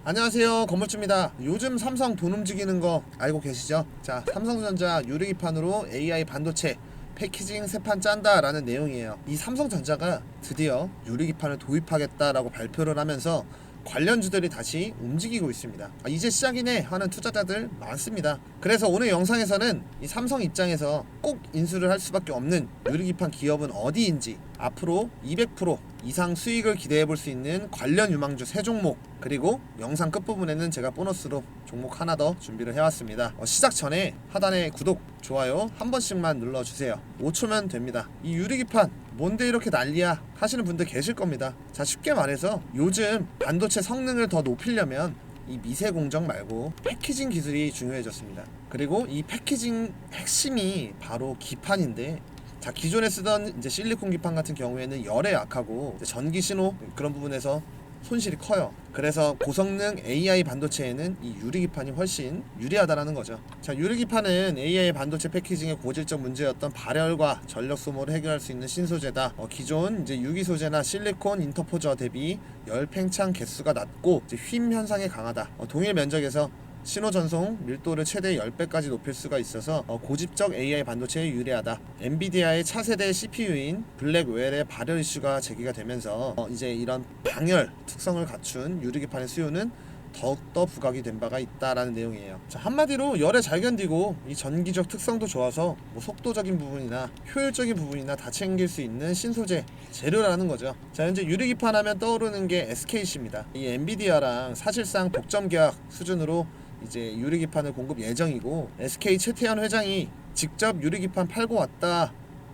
안녕하세요, 건물주입니다. 요즘 삼성 돈 움직이는 거 알고 계시죠? 자, 삼성전자 유리기판으로 AI 반도체 패키징 새 판 짠다 라는 내용이에요. 이 삼성전자가 드디어 유리기판을 도입하겠다라고 발표를 하면서 관련주들이 다시 움직이고 있습니다. 이제 시작이네 하는 투자자들 많습니다. 그래서 오늘 영상에서는 이 삼성 입장에서 꼭 인수를 할 수밖에 없는 유리기판 기업은 어디인지, 앞으로 200% 이상 수익을 기대해 볼 수 있는 관련 유망주 3종목, 그리고 영상 끝부분에는 제가 보너스로 종목 하나 더 준비를 해왔습니다. 시작 전에 하단에 구독, 좋아요 한 번씩만 눌러주세요. 5초면 됩니다. 이 유리기판 뭔데 이렇게 난리야 하시는 분들 계실 겁니다. 자, 쉽게 말해서 요즘 반도체 성능을 더 높이려면 이 미세 공정 말고 패키징 기술이 중요해졌습니다. 그리고 이 패키징 핵심이 바로 기판인데, 자, 기존에 쓰던 이제 실리콘 기판 같은 경우에는 열에 약하고 전기 신호 그런 부분에서 손실이 커요. 그래서 고성능 AI 반도체에는 이 유리기판이 훨씬 유리하다라는 거죠. 자, 유리기판은 AI 반도체 패키징의 고질적 문제였던 발열과 전력 소모를 해결할 수 있는 신소재다. 기존 이제 유기 소재나 실리콘 인터포저 대비 열 팽창 개수가 낮고 휨 현상에 강하다. 동일 면적에서 신호 전송 밀도를 최대 10배까지 높일 수가 있어서 고집적 AI 반도체에 유리하다. 엔비디아의 차세대 CPU인 블랙웰의 발열 이슈가 제기가 되면서 이제 이런 방열 특성을 갖춘 유리기판의 수요는 더욱더 부각이 된 바가 있다라는 내용이에요. 자, 한마디로 열에 잘 견디고 이 전기적 특성도 좋아서 속도적인 부분이나 효율적인 부분이나 다 챙길 수 있는 신소재 재료라는 거죠. 자, 현재 유리기판 하면 떠오르는 게 SKC입니다. 이 엔비디아랑 사실상 독점 계약 수준으로 이제 유리기판을 공급 예정이고, SK 최태현 회장이 직접 유리기판 팔고 왔다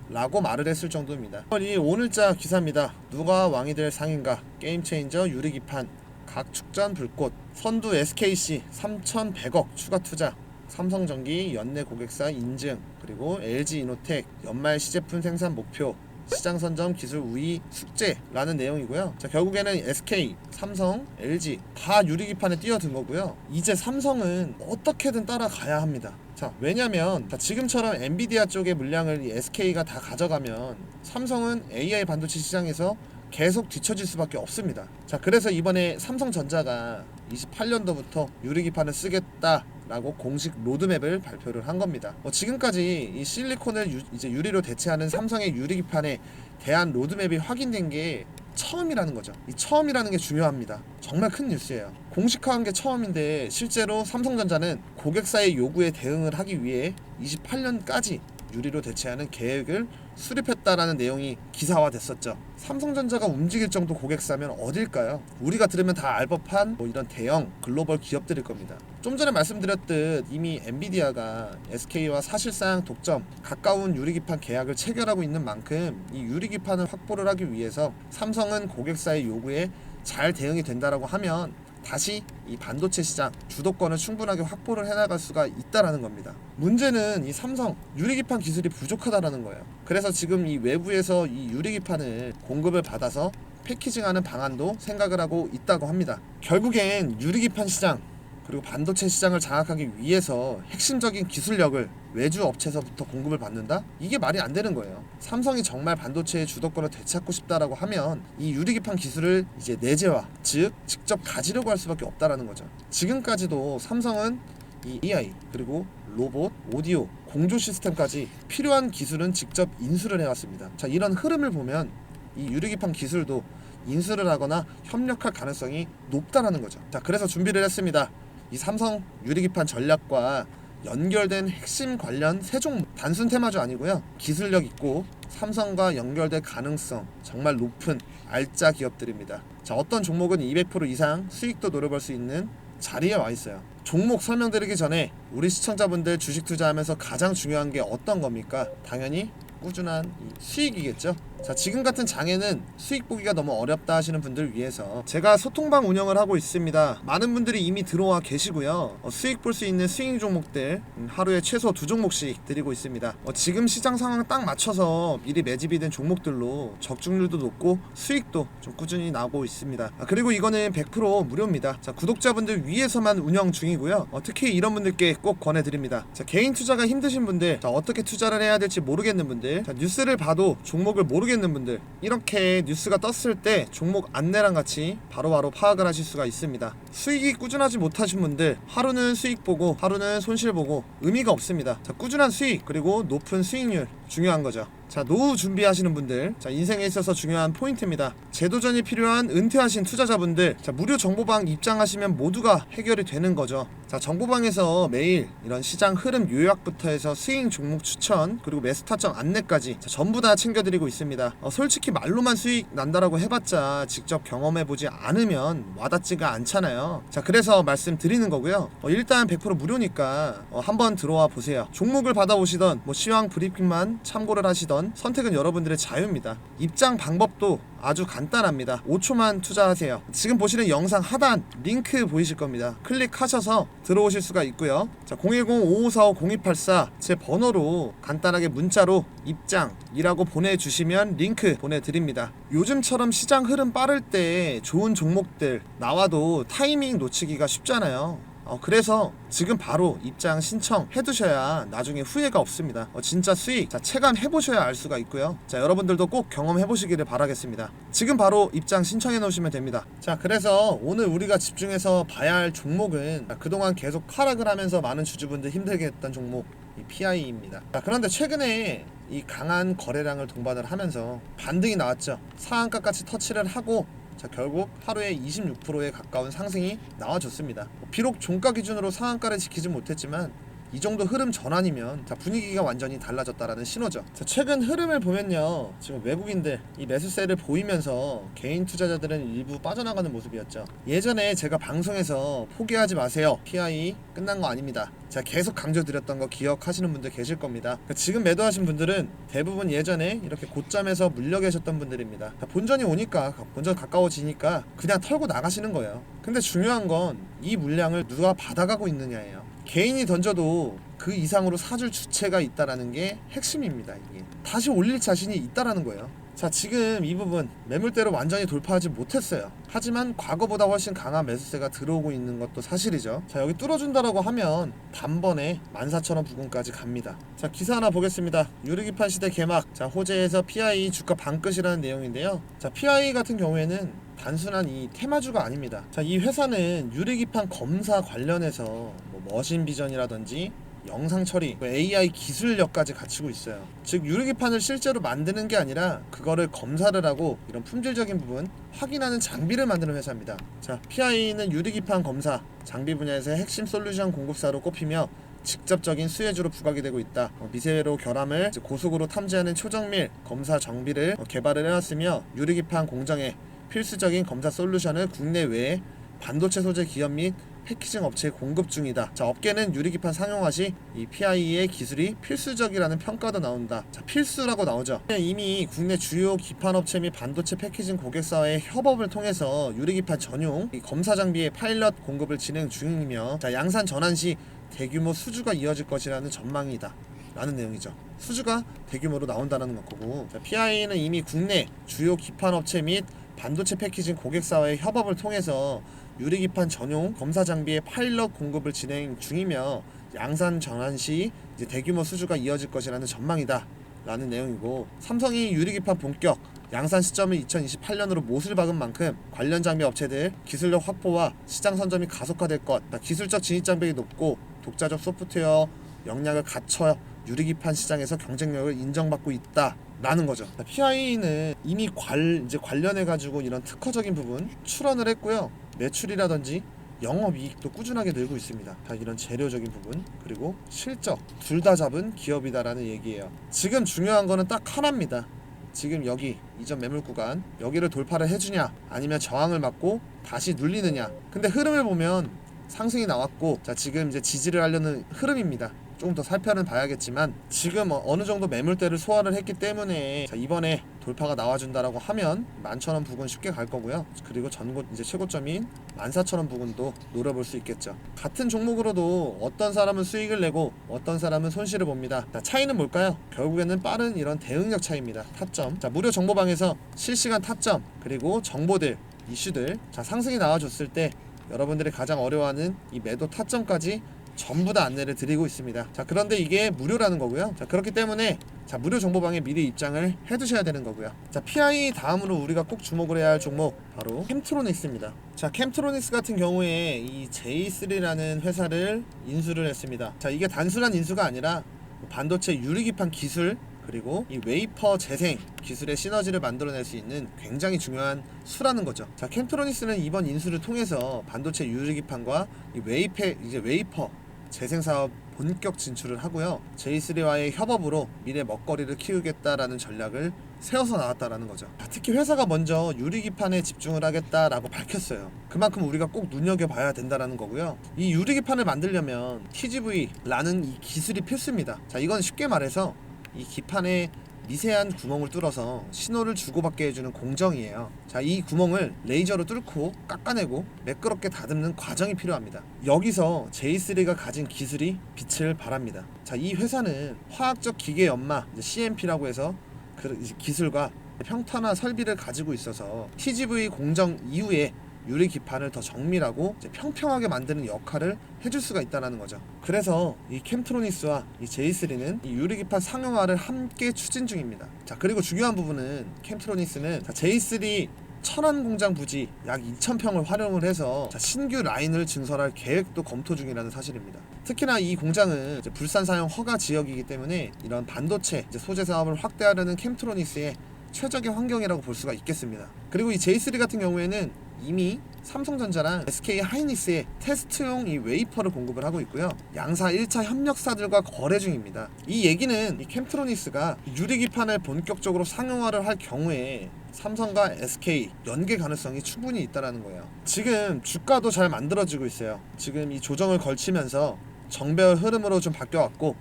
라고 말을 했을 정도입니다. 이 오늘자 기사입니다. 누가 왕이 될 상인가, 게임체인저 유리기판 각 축전 불꽃, 선두 SKC 3,100억 추가 투자, 삼성전기 연내 고객사 인증, 그리고 LG이노텍 연말 시제품 생산 목표, 시장 선점 기술 우위 숙제라는 내용이고요. 자, 결국에는 SK, 삼성, LG 다 유리기판에 뛰어든 거고요. 이제 삼성은 어떻게든 따라가야 합니다. 자, 왜냐면 지금처럼 엔비디아 쪽의 물량을 이 SK가 다 가져가면 삼성은 AI 반도체 시장에서 계속 뒤처질 수밖에 없습니다. 자, 그래서 이번에 삼성전자가 28년도부터 유리기판을 쓰겠다라고 공식 로드맵을 발표를 한 겁니다. 지금까지 이 실리콘을 이제 유리로 대체하는 삼성의 유리기판에 대한 로드맵이 확인된 게 처음이라는 거죠. 이 처음이라는 게 중요합니다. 정말 큰 뉴스예요. 공식화한 게 처음인데 실제로 삼성전자는 고객사의 요구에 대응을 하기 위해 28년까지 유리로 대체하는 계획을 수립했다라는 내용이 기사화됐었죠. 삼성전자가 움직일 정도 고객사면 어딜까요? 우리가 들으면 다 알 법한 이런 대형 글로벌 기업들일 겁니다. 좀 전에 말씀드렸듯 이미 엔비디아가 SK와 사실상 독점, 가까운 유리기판 계약을 체결하고 있는 만큼 이 유리기판을 확보를 하기 위해서 삼성은 고객사의 요구에 잘 대응이 된다라고 하면 다시 이 반도체 시장 주도권을 충분하게 확보를 해나갈 수가 있다라는 겁니다. 문제는 이 삼성 유리기판 기술이 부족하다라는 거예요. 그래서 지금 이 외부에서 이 유리기판을 공급을 받아서 패키징하는 방안도 생각을 하고 있다고 합니다. 결국엔 유리기판 시장 그리고 반도체 시장을 장악하기 위해서 핵심적인 기술력을 외주 업체에서부터 공급을 받는다? 이게 말이 안 되는 거예요. 삼성이 정말 반도체의 주도권을 되찾고 싶다라고 하면 이 유리기판 기술을 이제 내재화, 즉 직접 가지려고 할 수밖에 없다라는 거죠. 지금까지도 삼성은 이 AI 그리고 로봇, 오디오, 공조 시스템까지 필요한 기술은 직접 인수를 해왔습니다. 자, 이런 흐름을 보면 이 유리기판 기술도 인수를 하거나 협력할 가능성이 높다라는 거죠. 자, 그래서 준비를 했습니다. 이 삼성 유리기판 전략과 연결된 핵심 관련 3종목, 단순 테마주 아니고요. 기술력 있고 삼성과 연결될 가능성 정말 높은 알짜 기업들입니다. 자, 어떤 종목은 200% 이상 수익도 노려볼 수 있는 자리에 와 있어요. 종목 설명드리기 전에 우리 시청자분들 주식 투자하면서 가장 중요한 게 어떤 겁니까? 당연히 꾸준한 수익이겠죠. 자, 지금 같은 장에는 수익 보기가 너무 어렵다 하시는 분들 위해서 제가 소통방 운영을 하고 있습니다. 많은 분들이 이미 들어와 계시고요. 수익 볼 수 있는 스윙 종목들 하루에 최소 2종목씩 드리고 있습니다. 지금 시장 상황 딱 맞춰서 미리 매집이 된 종목들로 적중률도 높고 수익도 좀 꾸준히 나오고 있습니다. 그리고 이거는 100% 무료입니다. 자, 구독자분들 위해서만 운영 중이고요. 특히 이런 분들께 꼭 권해드립니다. 자, 개인 투자가 힘드신 분들, 자, 어떻게 투자를 해야 될지 모르겠는 분들, 분들, 자, 뉴스를 봐도 종목을 모르겠는 분들, 이렇게 뉴스가 떴을 때 종목 안내랑 같이 바로바로 파악을 하실 수가 있습니다. 수익이 꾸준하지 못하신 분들, 하루는 수익 보고 하루는 손실 보고 의미가 없습니다. 자, 꾸준한 수익 그리고 높은 수익률 중요한 거죠. 자, 노후 준비하시는 분들, 자, 인생에 있어서 중요한 포인트입니다. 재도전이 필요한 은퇴하신 투자자분들, 자, 무료 정보방 입장하시면 모두가 해결이 되는 거죠. 자, 정보방에서 매일 이런 시장 흐름 요약부터 해서 스윙 종목 추천 그리고 매수 타점 안내까지, 자, 전부 다 챙겨드리고 있습니다. 솔직히 말로만 수익 난다라고 해봤자 직접 경험해보지 않으면 와닿지가 않잖아요. 자, 그래서 말씀드리는 거고요. 일단 100% 무료니까 한번 들어와 보세요. 종목을 받아오시던 시황 브리핑만 참고를 하시던 선택은 여러분들의 자유입니다. 입장 방법도 아주 간단합니다. 5초만 투자하세요. 지금 보시는 영상 하단 링크 보이실 겁니다. 클릭하셔서 들어오실 수가 있고요. 자, 010-5545-0284 제 번호로 간단하게 문자로 입장이라고 보내주시면 링크 보내드립니다. 요즘처럼 시장 흐름 빠를 때 좋은 종목들 나와도 타이밍 놓치기가 쉽잖아요. 그래서 지금 바로 입장 신청해 두셔야 나중에 후회가 없습니다. 진짜 수익, 자, 체감해 보셔야 알 수가 있고요. 자, 여러분들도 꼭 경험해 보시기를 바라겠습니다. 지금 바로 입장 신청해 놓으시면 됩니다. 자, 그래서 오늘 우리가 집중해서 봐야 할 종목은 그동안 계속 하락을 하면서 많은 주주분들 힘들게 했던 종목, 이 PI입니다. 자, 그런데 최근에 이 강한 거래량을 동반을 하면서 반등이 나왔죠. 상한가까지 터치를 하고, 자, 결국 하루에 26%에 가까운 상승이 나와줬습니다. 비록 종가 기준으로 상한가를 지키지 못했지만 이 정도 흐름 전환이면 자, 분위기가 완전히 달라졌다라는 신호죠. 자, 최근 흐름을 보면요, 지금 외국인들 이 매수세를 보이면서 개인 투자자들은 일부 빠져나가는 모습이었죠. 예전에 제가 방송에서 포기하지 마세요, PI 끝난 거 아닙니다, 제가 계속 강조드렸던 거 기억하시는 분들 계실 겁니다. 지금 매도하신 분들은 대부분 예전에 이렇게 고점에서 물려 계셨던 분들입니다. 본전이 오니까, 본전 가까워지니까 그냥 털고 나가시는 거예요. 근데 중요한 건 이 물량을 누가 받아가고 있느냐예요. 개인이 던져도 그 이상으로 사줄 주체가 있다라는 게 핵심입니다. 이게 다시 올릴 자신이 있다라는 거예요. 자, 지금 이 부분 매물대로 완전히 돌파하지 못했어요. 하지만 과거보다 훨씬 강한 매수세가 들어오고 있는 것도 사실이죠. 자, 여기 뚫어준다라고 하면 단번에 14,000원 부근까지 갑니다. 자, 기사 하나 보겠습니다. 유르기판 시대 개막, 자, 호재에서 PI 주가 반끝이라는 내용인데요. 자, PI 같은 경우에는 단순한 이 테마주가 아닙니다. 자, 이 회사는 유리기판 검사 관련해서 머신 비전이라든지 영상 처리, AI 기술력까지 갖추고 있어요. 즉 유리기판을 실제로 만드는 게 아니라 그거를 검사를 하고 이런 품질적인 부분 확인하는 장비를 만드는 회사입니다. 자, PI는 유리기판 검사 장비 분야에서의 핵심 솔루션 공급사로 꼽히며 직접적인 수혜주로 부각이 되고 있다. 미세로 결함을 고속으로 탐지하는 초정밀 검사 장비를 개발을 해왔으며 유리기판 공정에 필수적인 검사 솔루션을 국내외 반도체 소재 기업 및 패키징 업체에 공급 중이다. 자, 업계는 유리기판 상용화 시 이 PI의 기술이 필수적이라는 평가도 나온다. 자, 필수라고 나오죠. 이미 국내 주요 기판 업체 및 반도체 패키징 고객사와의 협업을 통해서 유리기판 전용 이 검사 장비의 파일럿 공급을 진행 중이며, 자, 양산 전환 시 대규모 수주가 이어질 것이라는 전망이다 라는 내용이죠. 수주가 대규모로 나온다는 거고, 자, PI는 이미 국내 주요 기판 업체 및 반도체 패키징 고객사와의 협업을 통해서 유리기판 전용 검사 장비의 파일럿 공급을 진행 중이며 양산 전환 시 이제 대규모 수주가 이어질 것이라는 전망이다 라는 내용이고, 삼성이 유리기판 본격 양산 시점을 2028년으로 못을 박은 만큼 관련 장비 업체들 기술력 확보와 시장 선점이 가속화될 것, 기술적 진입 장벽이 높고 독자적 소프트웨어 역량을 갖춰 유리기판 시장에서 경쟁력을 인정받고 있다 라는 거죠. PI는 이미 관련해가지고 이런 특허적인 부분 출원을 했고요. 매출이라든지 영업이익도 꾸준하게 늘고 있습니다. 다 이런 재료적인 부분 그리고 실적 둘 다 잡은 기업이다라는 얘기예요. 지금 중요한 거는 딱 하나입니다. 지금 여기 이전 매물 구간 여기를 돌파를 해주냐 아니면 저항을 맞고 다시 눌리느냐. 근데 흐름을 보면 상승이 나왔고, 자, 지금 이제 지지를 하려는 흐름입니다. 조금 더 살펴는 봐야겠지만 지금 어느 정도 매물대를 소화를 했기 때문에, 자, 이번에 돌파가 나와준다라고 하면 11,000원 부근 쉽게 갈 거고요. 그리고 전고 이제 최고점인 14,000원 부근도 노려볼 수 있겠죠. 같은 종목으로도 어떤 사람은 수익을 내고 어떤 사람은 손실을 봅니다. 자, 차이는 뭘까요? 결국에는 빠른 이런 대응력 차이입니다. 타점. 자, 무료 정보방에서 실시간 타점 그리고 정보들, 이슈들, 자, 상승이 나와줬을 때 여러분들이 가장 어려워하는 이 매도 타점까지 전부 다 안내를 드리고 있습니다. 자, 그런데 이게 무료라는 거고요. 자, 그렇기 때문에 자, 무료 정보방에 미리 입장을 해두셔야 되는 거고요. 자, PI 다음으로 우리가 꼭 주목을 해야 할 종목 바로 캠트로닉스입니다. 자, 캠트로닉스 같은 경우에 이 J3라는 회사를 인수를 했습니다. 자, 이게 단순한 인수가 아니라 반도체 유리기판 기술 그리고 이 웨이퍼 재생 기술의 시너지를 만들어낼 수 있는 굉장히 중요한 수라는 거죠. 자, 캠트로닉스는 이번 인수를 통해서 반도체 유리기판과 이 웨이퍼 재생 사업 본격 진출을 하고요. J3와의 협업으로 미래 먹거리를 키우겠다라는 전략을 세워서 나왔다라는 거죠. 특히 회사가 먼저 유리기판에 집중을 하겠다라고 밝혔어요. 그만큼 우리가 꼭 눈여겨봐야 된다라는 거고요. 이 유리기판을 만들려면 TGV라는 이 기술이 필수입니다. 자, 이건 쉽게 말해서 이 기판에 미세한 구멍을 뚫어서 신호를 주고받게 해주는 공정이에요. 자, 이 구멍을 레이저로 뚫고 깎아내고 매끄럽게 다듬는 과정이 필요합니다. 여기서 J3가 가진 기술이 빛을 발합니다. 자, 이 회사는 화학적 기계 연마 CMP라고 해서 그 기술과 평탄화 설비를 가지고 있어서 TGV 공정 이후에 유리 기판을 더 정밀하고 평평하게 만드는 역할을 해줄 수가 있다는 거죠. 그래서 이 캠트로닉스와 이 J3는 이 유리 기판 상용화를 함께 추진 중입니다. 자, 그리고 중요한 부분은 캠트로닉스는 J3 천안 공장 부지 약 2,000평을 활용을 해서 신규 라인을 증설할 계획도 검토 중이라는 사실입니다. 특히나 이 공장은 불산 사용 허가 지역이기 때문에 이런 반도체 소재 사업을 확대하려는 캠트로닉스의 최적의 환경이라고 볼 수가 있겠습니다. 그리고 이 J3 같은 경우에는 이미 삼성전자랑 SK 하이닉스의 테스트용 이 웨이퍼를 공급을 하고 있고요. 양사 1차 협력사들과 거래 중입니다. 이 얘기는 이 캠트로닉스가 유리기판을 본격적으로 상용화를 할 경우에 삼성과 SK 연계 가능성이 충분히 있다는 거예요. 지금 주가도 잘 만들어지고 있어요. 지금 이 조정을 걸치면서 정배열 흐름으로 좀 바뀌어왔고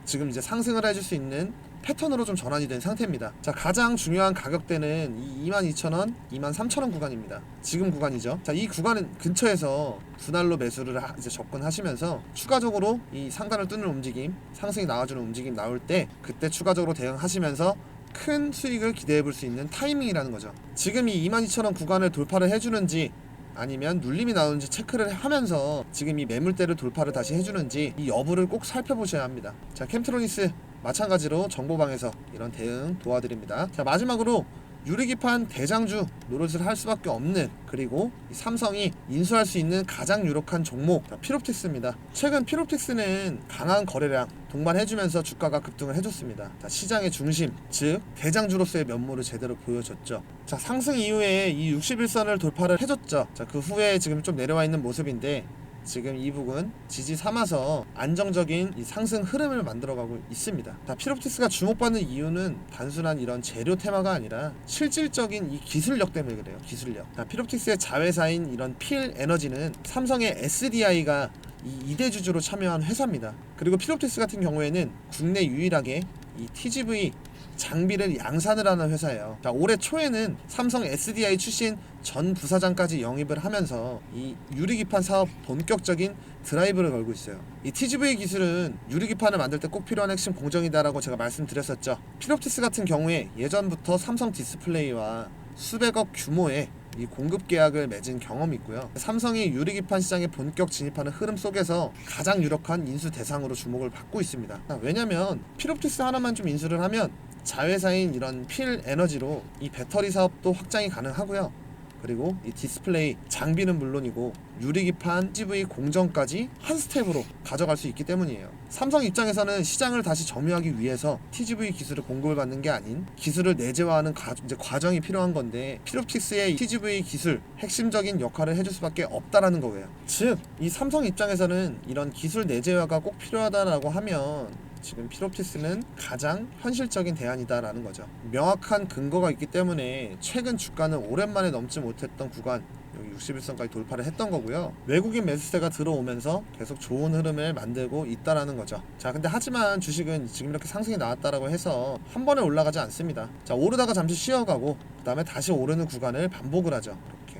지금 이제 상승을 해줄 수 있는 패턴으로 좀 전환이 된 상태입니다. 자, 가장 중요한 가격대는 이 22,000원, 23,000원 구간입니다. 지금 구간이죠. 자, 이 구간 근처에서 분할로 매수를 이제 접근하시면서 추가적으로 이 상단을 뚫는 움직임, 상승이 나와주는 움직임 나올 때 그때 추가적으로 대응하시면서 큰 수익을 기대해 볼 수 있는 타이밍이라는 거죠. 지금 이 22,000원 구간을 돌파를 해주는지 아니면 눌림이 나오는지 체크를 하면서 지금 이 매물대를 돌파를 다시 해주는지 이 여부를 꼭 살펴보셔야 합니다. 자, 캠트로닉스 마찬가지로 정보방에서 이런 대응 도와드립니다. 자, 마지막으로 유리기판 대장주 노릇을 할 수밖에 없는 그리고 삼성이 인수할 수 있는 가장 유력한 종목 피롭틱스입니다. 최근 피롭틱스는 강한 거래량 동반해주면서 주가가 급등을 해줬습니다. 자, 시장의 중심 즉 대장주로서의 면모를 제대로 보여줬죠. 자, 상승 이후에 이 61선을 돌파를 해줬죠. 자, 그 후에 지금 좀 내려와 있는 모습인데 지금 이 부분 지지 삼아서 안정적인 이 상승 흐름을 만들어가고 있습니다. 자, 피롭틱스가 주목받는 이유는 단순한 이런 재료 테마가 아니라 실질적인 이 기술력 때문에 그래요. 기술력. 자, 피롭틱스의 자회사인 이런 필 에너지는 삼성의 SDI가 이 2대 주주로 참여한 회사입니다. 그리고 피롭틱스 같은 경우에는 국내 유일하게 이 TGV 장비를 양산을 하는 회사예요. 자, 올해 초에는 삼성 SDI 출신 전 부사장까지 영입을 하면서 이 유리기판 사업 본격적인 드라이브를 걸고 있어요. 이 TGV 기술은 유리기판을 만들 때 꼭 필요한 핵심 공정이다라고 제가 말씀드렸었죠. 피롭틱스 같은 경우에 예전부터 삼성 디스플레이와 수백억 규모의 이 공급 계약을 맺은 경험이 있고요. 삼성이 유리기판 시장에 본격 진입하는 흐름 속에서 가장 유력한 인수 대상으로 주목을 받고 있습니다. 왜냐면 피롭틱스 하나만 좀 인수를 하면 자회사인 이런 필 에너지로 이 배터리 사업도 확장이 가능하고요. 그리고 이 디스플레이 장비는 물론이고 유리기판 TGV 공정까지 한 스텝으로 가져갈 수 있기 때문이에요. 삼성 입장에서는 시장을 다시 점유하기 위해서 TGV 기술을 공급을 받는 게 아닌 기술을 내재화하는 과정이 필요한 건데 피롭틱스의 TGV 기술 핵심적인 역할을 해줄 수밖에 없다라는 거예요. 즉, 이 삼성 입장에서는 이런 기술 내재화가 꼭 필요하다라고 하면 지금 피롭틱스는 가장 현실적인 대안이다라는 거죠. 명확한 근거가 있기 때문에 최근 주가는 오랜만에 넘지 못했던 구간 여기 61선까지 돌파를 했던 거고요. 외국인 매수세가 들어오면서 계속 좋은 흐름을 만들고 있다라는 거죠. 자, 근데 하지만 주식은 지금 이렇게 상승이 나왔다라고 해서 한 번에 올라가지 않습니다. 자, 오르다가 잠시 쉬어가고 그 다음에 다시 오르는 구간을 반복을 하죠.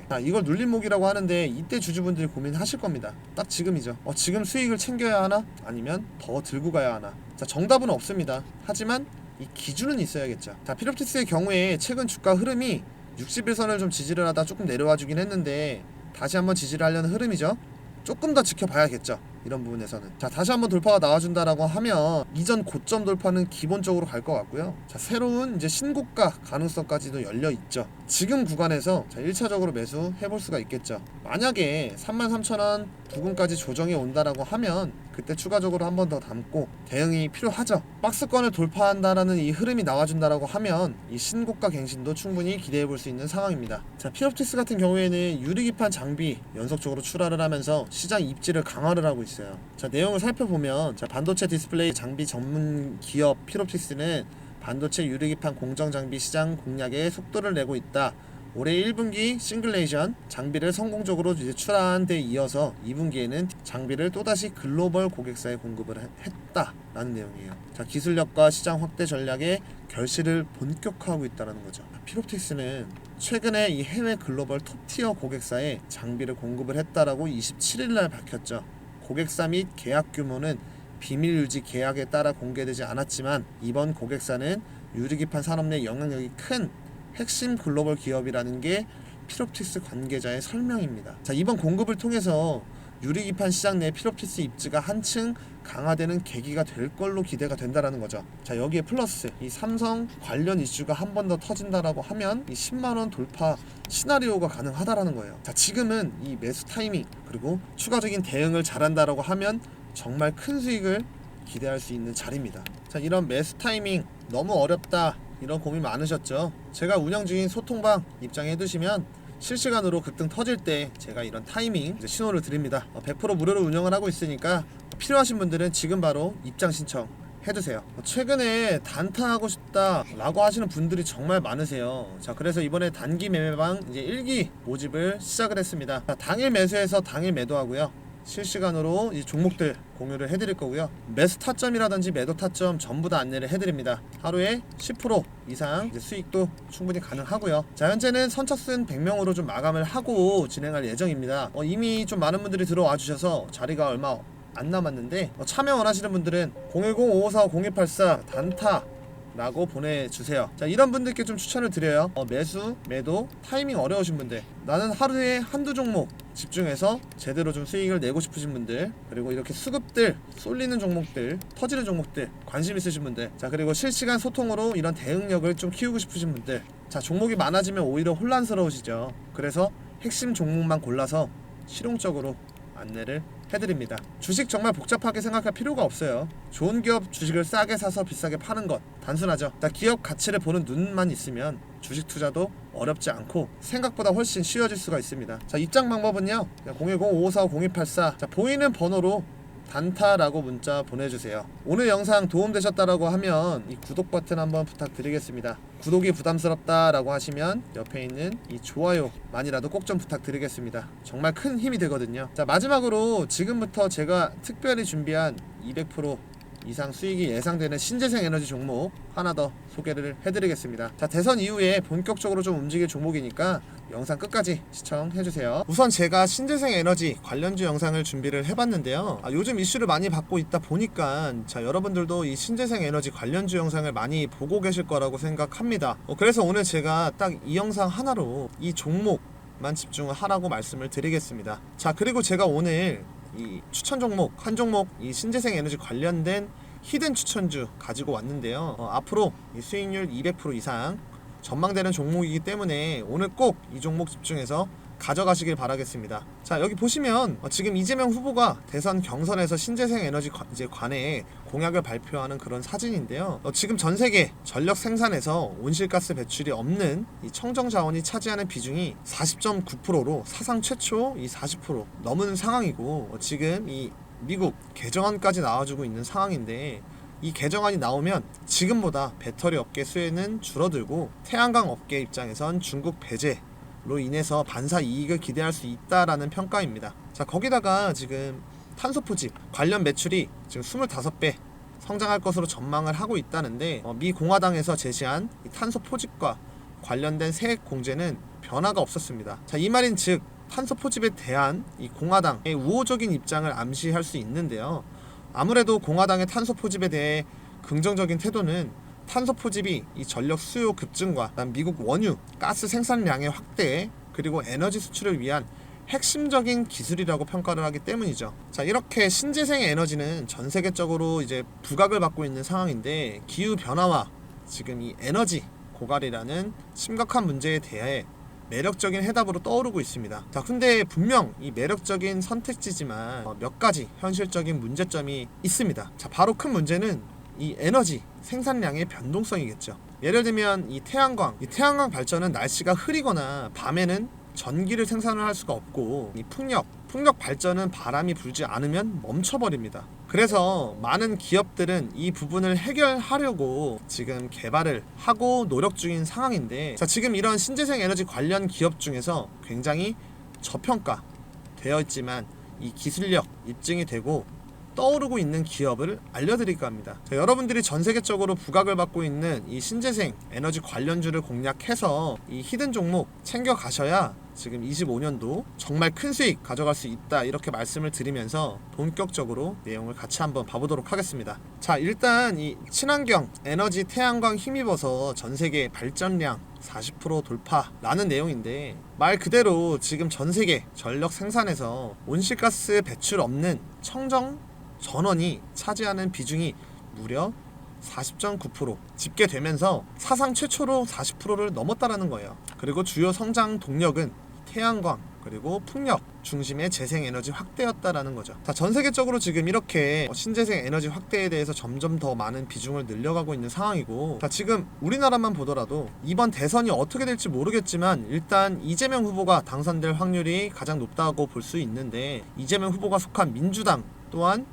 자, 이걸 눌림목이라고 하는데 이때 주주분들이 고민하실 겁니다. 딱 지금이죠. 지금 수익을 챙겨야 하나? 아니면 더 들고 가야 하나? 자, 정답은 없습니다. 하지만 이 기준은 있어야겠죠. 자, 피롭틱스의 경우에 최근 주가 흐름이 61선을 좀 지지를 하다 조금 내려와 주긴 했는데 다시 한번 지지를 하려는 흐름이죠. 조금 더 지켜봐야겠죠. 이런 부분에서는. 자, 다시 한번 돌파가 나와준다라고 하면 이전 고점 돌파는 기본적으로 갈 것 같고요. 자, 새로운 이제 신고가 가능성까지도 열려 있죠. 지금 구간에서 자, 1차적으로 매수 해볼 수가 있겠죠. 만약에 33,000원 부근까지 조정이 온다라고 하면 그때 추가적으로 한 번 더 담고 대응이 필요하죠. 박스권을 돌파한다라는 이 흐름이 나와준다라고 하면 이 신고가 갱신도 충분히 기대해 볼 수 있는 상황입니다. 자, 피옵틱스 같은 경우에는 유리기판 장비 연속적으로 출하를 하면서 시장 입지를 강화를 하고 있어요. 자, 내용을 살펴보면 자, 반도체 디스플레이 장비 전문 기업 피옵틱스는 반도체 유리기판 공정 장비 시장 공략에 속도를 내고 있다. 올해 1분기 싱글레이션 장비를 성공적으로 이제 출하한 데 이어서 2분기에는 장비를 또다시 글로벌 고객사에 공급을 했다라는 내용이에요. 자, 기술력과 시장 확대 전략에 결실을 본격화하고 있다는 거죠. 피옵틱스는 최근에 이 해외 글로벌 톱티어 고객사에 장비를 공급을 했다라고 27일날 밝혔죠. 고객사 및 계약 규모는 비밀 유지 계약에 따라 공개되지 않았지만 이번 고객사는 유리기판 산업 내 영향력이 큰 핵심 글로벌 기업이라는 게 피옵틱스 관계자의 설명입니다. 자, 이번 공급을 통해서 유리기판 시장 내 피옵틱스 입지가 한층 강화되는 계기가 될 걸로 기대가 된다라는 거죠. 자, 여기에 플러스 이 삼성 관련 이슈가 한 번 더 터진다라고 하면 이 10만원 돌파 시나리오가 가능하다라는 거예요. 자, 지금은 이 매수 타이밍 그리고 추가적인 대응을 잘한다라고 하면 정말 큰 수익을 기대할 수 있는 자리입니다. 자, 이런 매수 타이밍 너무 어렵다 이런 고민 많으셨죠? 제가 운영 중인 소통방 입장해 두시면 실시간으로 급등 터질 때 제가 이런 타이밍 이제 신호를 드립니다. 100% 무료로 운영을 하고 있으니까 필요하신 분들은 지금 바로 입장 신청 해두세요. 최근에 단타하고 싶다 라고 하시는 분들이 정말 많으세요. 자, 그래서 이번에 단기 매매방 이제 1기 모집을 시작을 했습니다. 자, 당일 매수해서 당일 매도하고요. 실시간으로 이 종목들 공유를 해드릴 거고요. 매수 타점이라든지 매도 타점 전부 다 안내를 해드립니다. 하루에 10% 이상 이제 수익도 충분히 가능하고요. 자, 현재는 선착순 100명으로 좀 마감을 하고 진행할 예정입니다. 이미 좀 많은 분들이 들어와 주셔서 자리가 얼마 안 남았는데 참여 원하시는 분들은 010-5545-0184 단타 라고 보내주세요. 자, 이런 분들께 좀 추천을 드려요. 매수, 매도, 타이밍 어려우신 분들, 나는 하루에 한두 종목 집중해서 제대로 좀 수익을 내고 싶으신 분들, 그리고 이렇게 수급들, 쏠리는 종목들, 터지는 종목들 관심 있으신 분들, 자, 그리고 실시간 소통으로 이런 대응력을 좀 키우고 싶으신 분들, 자, 종목이 많아지면 오히려 혼란스러우시죠. 그래서 핵심 종목만 골라서 실용적으로 안내를 해드립니다. 주식 정말 복잡하게 생각할 필요가 없어요. 좋은 기업 주식을 싸게 사서 비싸게 파는 것 단순하죠. 기업 가치를 보는 눈만 있으면 주식 투자도 어렵지 않고 생각보다 훨씬 쉬워질 수가 있습니다. 자, 입장 방법은요 010-5545-0284 자, 보이는 번호로 단타라고 문자 보내주세요. 오늘 영상 도움되셨다라고 하면 이 구독 버튼 한번 부탁드리겠습니다. 구독이 부담스럽다라고 하시면 옆에 있는 이 좋아요만이라도 꼭 좀 부탁드리겠습니다. 정말 큰 힘이 되거든요. 자, 마지막으로 지금부터 제가 특별히 준비한 200% 이상 수익이 예상되는 신재생 에너지 종목 하나 더 소개를 해드리겠습니다. 자, 대선 이후에 본격적으로 좀 움직일 종목이니까 영상 끝까지 시청해주세요. 우선 제가 신재생 에너지 관련주 영상을 준비를 해봤는데요. 요즘 이슈를 많이 받고 있다 보니까 자, 여러분들도 이 신재생 에너지 관련주 영상을 많이 보고 계실 거라고 생각합니다. 그래서 오늘 제가 딱 이 영상 하나로 이 종목만 집중을 하라고 말씀을 드리겠습니다. 자, 그리고 제가 오늘 이 추천 종목 한 종목 이 신재생 에너지 관련된 히든 추천주 가지고 왔는데요. 앞으로 이 수익률 200% 이상 전망되는 종목이기 때문에 오늘 꼭 이 종목 집중해서 가져가시길 바라겠습니다. 자, 여기 보시면 지금 이재명 후보가 대선 경선에서 신재생 에너지 관해 공약을 발표하는 그런 사진인데요. 지금 전 세계 전력 생산에서 온실가스 배출이 없는 이 청정 자원이 차지하는 비중이 40.9%로 사상 최초 이 40% 넘은 상황이고 지금 이 미국 개정안까지 나와주고 있는 상황인데 이 개정안이 나오면 지금보다 배터리 업계 수혜는 줄어들고 태양광 업계 입장에선 중국 배제로 인해서 반사 이익을 기대할 수 있다라는 평가입니다. 자, 거기다가 지금 탄소 포집 관련 매출이 지금 25배 성장할 것으로 전망을 하고 있다는데 미 공화당에서 제시한 이 탄소 포집과 관련된 세액 공제는 변화가 없었습니다. 자, 이 말인 즉 탄소 포집에 대한 이 공화당의 우호적인 입장을 암시할 수 있는데요. 아무래도 공화당의 탄소 포집에 대해 긍정적인 태도는 탄소 포집이 이 전력 수요 급증과 미국 원유 가스 생산량의 확대 그리고 에너지 수출을 위한 핵심적인 기술이라고 평가를 하기 때문이죠. 자, 이렇게 신재생 에너지는 전 세계적으로 이제 부각을 받고 있는 상황인데, 기후 변화와 지금 이 에너지 고갈이라는 심각한 문제에 대해 매력적인 해답으로 떠오르고 있습니다. 자, 근데 분명 이 매력적인 선택지지만 몇 가지 현실적인 문제점이 있습니다. 자, 바로 큰 문제는 이 에너지 생산량의 변동성이겠죠. 예를 들면 이 태양광 발전은 날씨가 흐리거나 밤에는 전기를 생산을 할 수가 없고, 이 풍력 발전은 바람이 불지 않으면 멈춰버립니다. 그래서 많은 기업들은 이 부분을 해결하려고 지금 개발을 하고 노력 중인 상황인데, 자, 지금 이런 신재생 에너지 관련 기업 중에서 굉장히 저평가 되어 있지만 이 기술력 입증이 되고 떠오르고 있는 기업을 알려드릴까 합니다. 자, 여러분들이 전 세계적으로 부각을 받고 있는 이 신재생 에너지 관련주를 공략해서 이 히든 종목 챙겨 가셔야 지금 25년도 정말 큰 수익 가져갈 수 있다, 이렇게 말씀을 드리면서 본격적으로 내용을 같이 한번 봐보도록 하겠습니다. 자, 일단 이 친환경 에너지 태양광 힘입어서 전 세계 발전량 40% 돌파라는 내용인데, 말 그대로 지금 전 세계 전력 생산에서 온실가스 배출 없는 청정 전원이 차지하는 비중이 무려 40.9% 집계되면서 사상 최초로 40%를 넘었다라는 거예요. 그리고 주요 성장 동력은 태양광 그리고 풍력 중심의 재생에너지 확대였다라는 거죠. 자, 전 세계적으로 지금 이렇게 신재생 에너지 확대에 대해서 점점 더 많은 비중을 늘려가고 있는 상황이고, 자, 지금 우리나라만 보더라도 이번 대선이 어떻게 될지 모르겠지만 일단 이재명 후보가 당선될 확률이 가장 높다고 볼 수 있는데, 이재명 후보가 속한 민주당 또한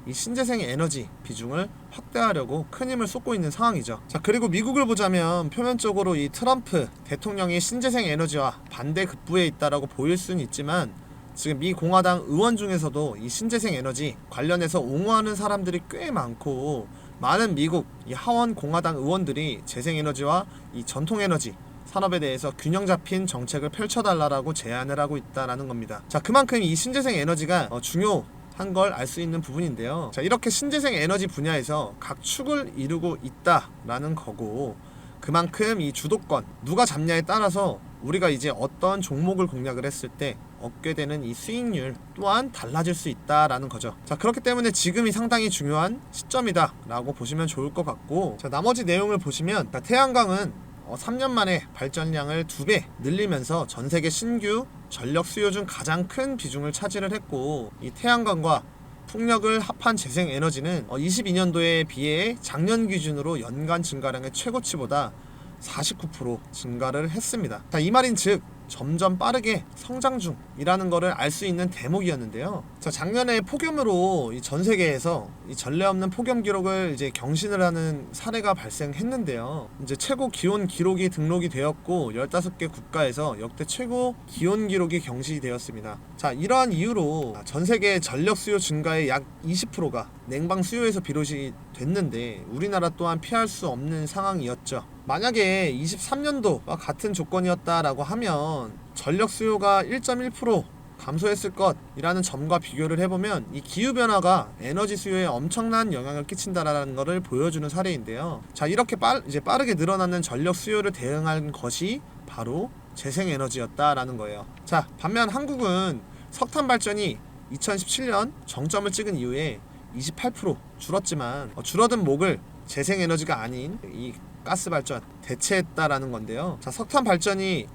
이 신재생 에너지 비중을 확대하려고 큰 힘을 쏟고 있는 상황이죠. 자, 그리고 미국을 보자면 표면적으로 이 트럼프 대통령이 신재생 에너지와 반대 급부에 있다라고 보일 수는 있지만, 지금 미 공화당 의원 중에서도 이 신재생 에너지 관련해서 옹호하는 사람들이 꽤 많고, 많은 미국 이 하원 공화당 의원들이 재생에너지와 이 전통에너지 산업에 대해서 균형 잡힌 정책을 펼쳐달라고 제안을 하고 있다라는 겁니다. 자, 그만큼 이 신재생 에너지가 중요한 걸 알 수 있는 부분인데요. 자, 이렇게 신재생 에너지 분야에서 각 축을 이루고 있다라는 거고, 그만큼 이 주도권 누가 잡냐에 따라서 우리가 이제 어떤 종목을 공략을 했을 때 얻게 되는 이 수익률 또한 달라질 수 있다라는 거죠. 자, 그렇기 때문에 지금이 상당히 중요한 시점이다 라고 보시면 좋을 것 같고, 자, 나머지 내용을 보시면, 태양광은 3년 만에 발전량을 2배 늘리면서 전 세계 신규 전력 수요 중 가장 큰 비중을 차지를 했고, 이 태양광과 풍력을 합한 재생에너지는 22년도에 비해 작년 기준으로 연간 증가량의 최고치보다 49% 증가를 했습니다. 자, 이 말인즉 점점 빠르게 성장 중이라는 것을 알 수 있는 대목이었는데요. 자, 작년에 폭염으로 이 전 세계에서 이 전례 없는 폭염 기록을 이제 경신을 하는 사례가 발생했는데요. 이제 최고 기온 기록이 등록이 되었고 15개 국가에서 역대 최고 기온 기록이 경시되었습니다. 자, 이러한 이유로 전 세계 전력 수요 증가의 약 20%가 냉방 수요에서 비롯이 됐는데, 우리나라 또한 피할 수 없는 상황이었죠. 만약에 23년도와 같은 조건이었다라고 하면 전력 수요가 1.1% 감소했을 것이라는 점과 비교를 해보면 이 기후변화가 에너지 수요에 엄청난 영향을 끼친다라는 것을 보여주는 사례인데요. 자, 이렇게 빠르게 늘어나는 전력 수요를 대응한 것이 바로 재생에너지였다라는 거예요. 자, 반면 한국은 석탄 발전이 2017년 정점을 찍은 이후에 28% 줄었지만 줄어든 목을 재생에너지가 아닌 이 가스 발전 대체했다라는 건데요. 자, 석탄 발전이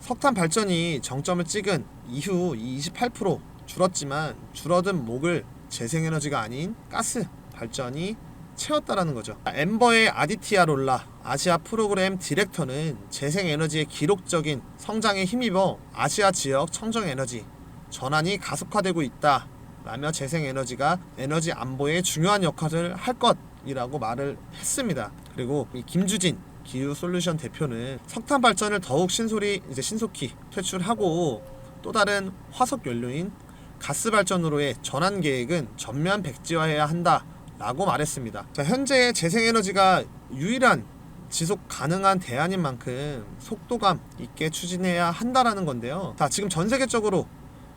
정점을 찍은 이후 28% 줄었지만 줄어든 목을 재생에너지가 아닌 가스 발전이 채웠다라는 거죠. 엠버의 아디티아 롤라 아시아 프로그램 디렉터는 재생에너지의 기록적인 성장에 힘입어 아시아 지역 청정에너지 전환이 가속화되고 있다 라며 재생에너지가 에너지 안보에 중요한 역할을 할 것이라고 말을 했습니다. 그리고 이 김주진 기후솔루션 대표는 석탄 발전을 더욱 신속히 퇴출하고 또 다른 화석 연료인 가스 발전으로의 전환 계획은 전면 백지화해야 한다라고 말했습니다. 자, 현재 재생에너지가 유일한 지속 가능한 대안인 만큼 속도감 있게 추진해야 한다라는 건데요. 자, 지금 전 세계적으로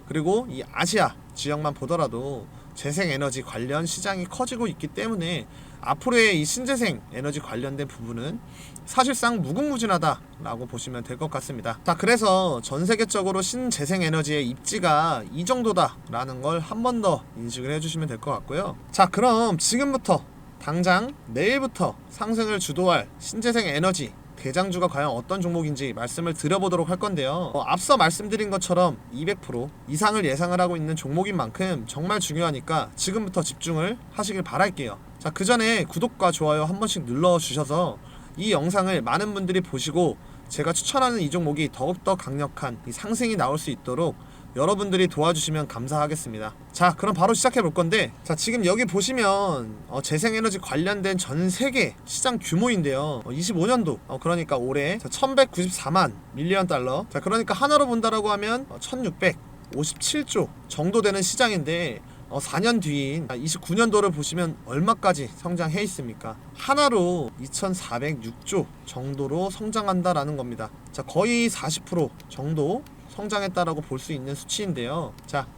그리고 이 아시아 지역만 보더라도 재생에너지 관련 시장이 커지고 있기 때문에 앞으로의 이 신재생 에너지 관련된 부분은 사실상 무궁무진하다라고 보시면 될 것 같습니다. 자, 그래서 전 세계적으로 신재생 에너지의 입지가 이 정도다라는 걸 한 번 더 인식을 해주시면 될 것 같고요. 자, 그럼 지금부터 당장 내일부터 상승을 주도할 신재생 에너지 대장주가 과연 어떤 종목인지 말씀을 드려보도록 할 건데요. 앞서 말씀드린 것처럼 200% 이상을 예상을 하고 있는 종목인 만큼 정말 중요하니까 지금부터 집중을 하시길 바랄게요. 자, 그 전에 구독과 좋아요 한 번씩 눌러주셔서 이 영상을 많은 분들이 보시고 제가 추천하는 이 종목이 더욱더 강력한 이 상승이 나올 수 있도록 여러분들이 도와주시면 감사하겠습니다. 자, 그럼 바로 시작해 볼 건데, 자, 지금 여기 보시면 재생에너지 관련된 전 세계 시장 규모인데요. 25년도 그러니까 올해 1194만 밀리언 달러. 자, 그러니까 하나로 본다라고 하면 1657조 정도 되는 시장인데 4년 뒤인 29년도를 보시면 얼마까지 성장해 있습니까? 하나로 2406조 정도로 성장한다라는 겁니다. 자, 거의 40% 정도 성장했다라고 볼 수 있는 수치인데요. 자,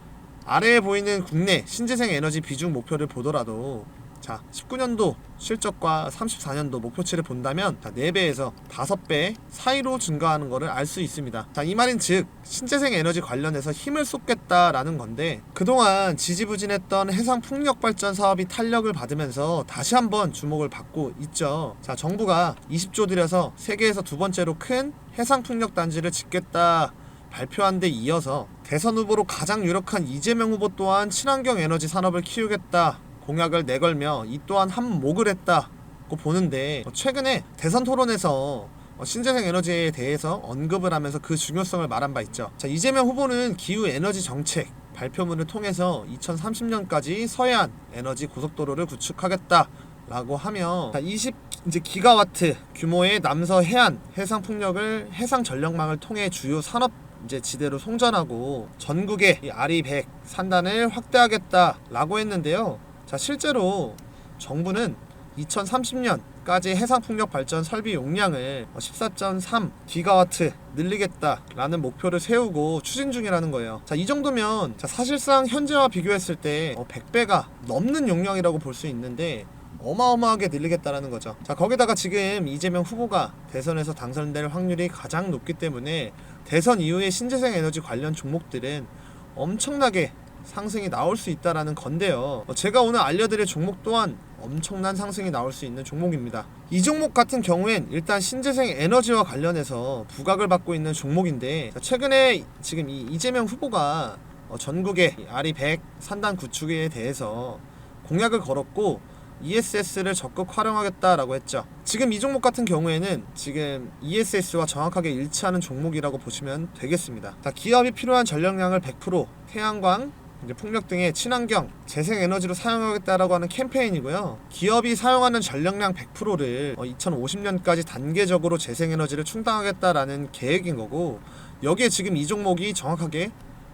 아래에 보이는 국내 신재생 에너지 비중 목표를 보더라도, 자, 19년도 실적과 34년도 목표치를 본다면 4배에서 5배 사이로 증가하는 것을 알 수 있습니다. 자, 이 말인 즉 신재생 에너지 관련해서 힘을 쏟겠다라는 건데, 그동안 지지부진했던 해상 풍력 발전 사업이 탄력을 받으면서 다시 한번 주목을 받고 있죠. 자, 정부가 20조 들여서 세계에서 두 번째로 큰 해상 풍력 단지를 짓겠다 발표한 데 이어서 대선 후보로 가장 유력한 이재명 후보 또한 친환경 에너지 산업을 키우겠다 공약을 내걸며 이 또한 한몫을 했다고 보는데, 최근에 대선 토론에서 신재생 에너지에 대해서 언급을 하면서 그 중요성을 말한 바 있죠. 자, 이재명 후보는 기후 에너지 정책 발표문을 통해서 2030년까지 서해안 에너지 고속도로를 구축하겠다 라고 하며 20기가와트 규모의 남서 해안 해상 풍력을 해상 전력망을 통해 주요 산업 지대로 송전하고 전국의 이 RE100 산단을 확대하겠다라고 했는데요. 자, 실제로 정부는 2030년까지 해상풍력 발전 설비 용량을 14.3기가와트 늘리겠다라는 목표를 세우고 추진 중이라는 거예요. 자, 이 정도면 사실상 현재와 비교했을 때 100배가 넘는 용량이라고 볼 수 있는데 어마어마하게 늘리겠다라는 거죠. 자, 거기다가 지금 이재명 후보가 대선에서 당선될 확률이 가장 높기 때문에 대선 이후에 신재생 에너지 관련 종목들은 엄청나게 상승이 나올 수 있다라는 건데요. 제가 오늘 알려드릴 종목 또한 엄청난 상승이 나올 수 있는 종목입니다. 이 종목 같은 경우엔 일단 신재생 에너지와 관련해서 부각을 받고 있는 종목인데, 최근에 지금 이 이재명 후보가 전국의 RE100 산단 구축에 대해서 공약을 걸었고 ESS를 적극 활용하겠다라고 했죠. 지금 이 종목 같은 경우에는 지금 ESS와 정확하게 일치하는 종목이라고 보시면 되겠습니다. 자, 기업이 필요한 전력량을 100% 태양광, 풍력 등의 친환경 재생에너지로 사용하겠다라고 하는 캠페인이고요. 기업이 사용하는 전력량 100%를 2050년까지 단계적으로 재생에너지를 충당하겠다라는 계획인 거고, 여기에 지금 이 종목이 정확하게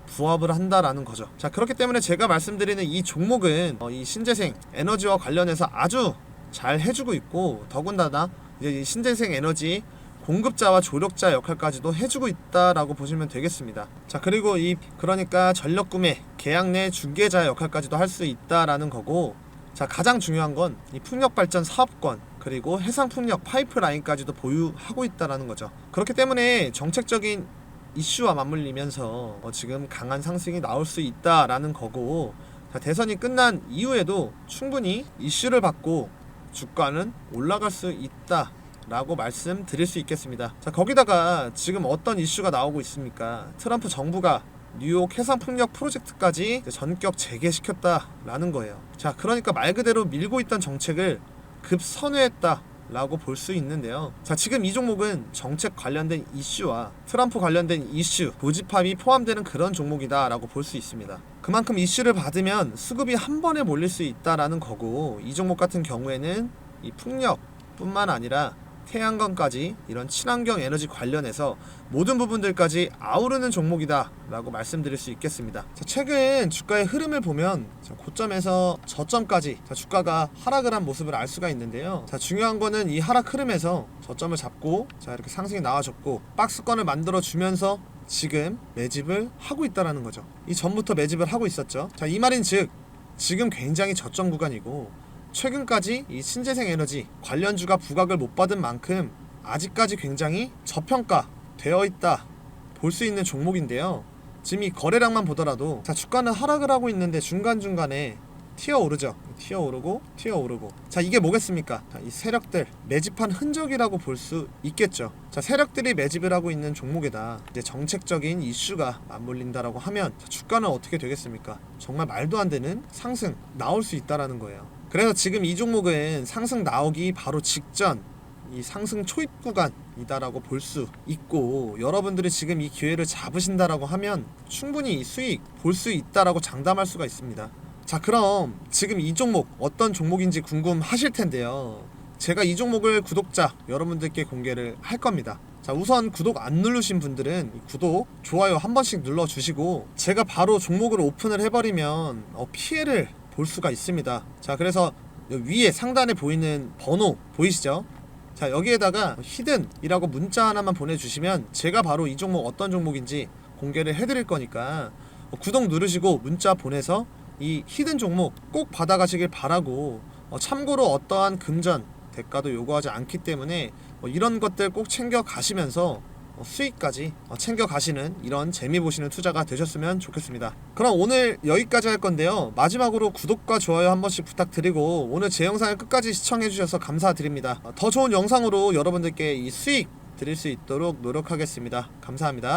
부합을 한다라는 거죠. 자, 그렇기 때문에 제가 말씀드리는 이 종목은 이 신재생 에너지와 관련해서 아주 잘 해주고 있고, 더군다나 이제 이 신재생 에너지 공급자와 조력자 역할까지도 해주고 있다라고 보시면 되겠습니다. 자, 그리고 그러니까 전력 구매 계약 내 중개자 역할까지도 할 수 있다라는 거고, 자, 가장 중요한 건 이 풍력 발전 사업권 그리고 해상 풍력 파이프라인까지도 보유하고 있다라는 거죠. 그렇기 때문에 정책적인 이슈와 맞물리면서 지금 강한 상승이 나올 수 있다라는 거고, 자, 대선이 끝난 이후에도 충분히 이슈를 받고 주가는 올라갈 수 있다라고 말씀드릴 수 있겠습니다. 자, 거기다가 지금 어떤 이슈가 나오고 있습니까? 트럼프 정부가 뉴욕 해상풍력 프로젝트까지 전격 재개시켰다라는 거예요. 자, 그러니까 말 그대로 밀고 있던 정책을 급선회했다 라고 볼 수 있는데요. 자, 지금 이 종목은 정책 관련된 이슈와 트럼프 관련된 이슈 고집합이 포함되는 그런 종목이다 라고 볼 수 있습니다. 그만큼 이슈를 받으면 수급이 한 번에 몰릴 수 있다라는 거고, 이 종목 같은 경우에는 이 풍력 뿐만 아니라 태양광까지 이런 친환경 에너지 관련해서 모든 부분들까지 아우르는 종목이다 라고 말씀드릴 수 있겠습니다. 자, 최근 주가의 흐름을 보면 고점에서 저점까지 주가가 하락을 한 모습을 알 수가 있는데요. 자, 중요한 거는 이 하락 흐름에서 저점을 잡고 이렇게 상승이 나와줬고 박스권을 만들어 주면서 지금 매집을 하고 있다라는 거죠. 이 전부터 매집을 하고 있었죠. 자, 이 말인 즉 지금 굉장히 저점 구간이고 최근까지 이 신재생 에너지 관련주가 부각을 못 받은 만큼 아직까지 굉장히 저평가되어 있다 볼 수 있는 종목인데요. 지금 이 거래량만 보더라도 자, 주가는 하락을 하고 있는데 중간중간에 튀어 오르죠. 튀어 오르고. 자, 이게 뭐겠습니까? 자, 이 세력들 매집한 흔적이라고 볼 수 있겠죠. 자, 세력들이 매집을 하고 있는 종목에다 이제 정책적인 이슈가 맞물린다라고 하면 자, 주가는 어떻게 되겠습니까? 정말 말도 안 되는 상승 나올 수 있다라는 거예요. 그래서 지금 이 종목은 상승 나오기 바로 직전 이 상승 초입 구간이다라고 볼 수 있고, 여러분들이 지금 이 기회를 잡으신다라고 하면 충분히 이 수익 볼 수 있다라고 장담할 수가 있습니다. 자, 그럼 지금 이 종목 어떤 종목인지 궁금하실 텐데요. 제가 이 종목을 구독자 여러분들께 공개를 할 겁니다. 자, 우선 구독 안 누르신 분들은 구독, 좋아요 한 번씩 눌러주시고, 제가 바로 종목을 오픈을 해버리면 피해를 볼 수가 있습니다. 자, 그래서 위에 상단에 보이는 번호 보이시죠? 자, 여기에다가 히든이라고 문자 하나만 보내주시면 제가 바로 이 종목 어떤 종목인지 공개를 해드릴 거니까 구독 누르시고 문자 보내서 이 히든 종목 꼭 받아가시길 바라고, 참고로 어떠한 금전 대가도 요구하지 않기 때문에 이런 것들 꼭 챙겨 가시면서 수익까지 챙겨 가시는 이런 재미 보시는 투자가 되셨으면 좋겠습니다. 그럼 오늘 여기까지 할 건데요. 마지막으로 구독과 좋아요 한 번씩 부탁드리고, 오늘 제 영상을 끝까지 시청해 주셔서 감사드립니다. 더 좋은 영상으로 여러분들께 이 수익 드릴 수 있도록 노력하겠습니다. 감사합니다.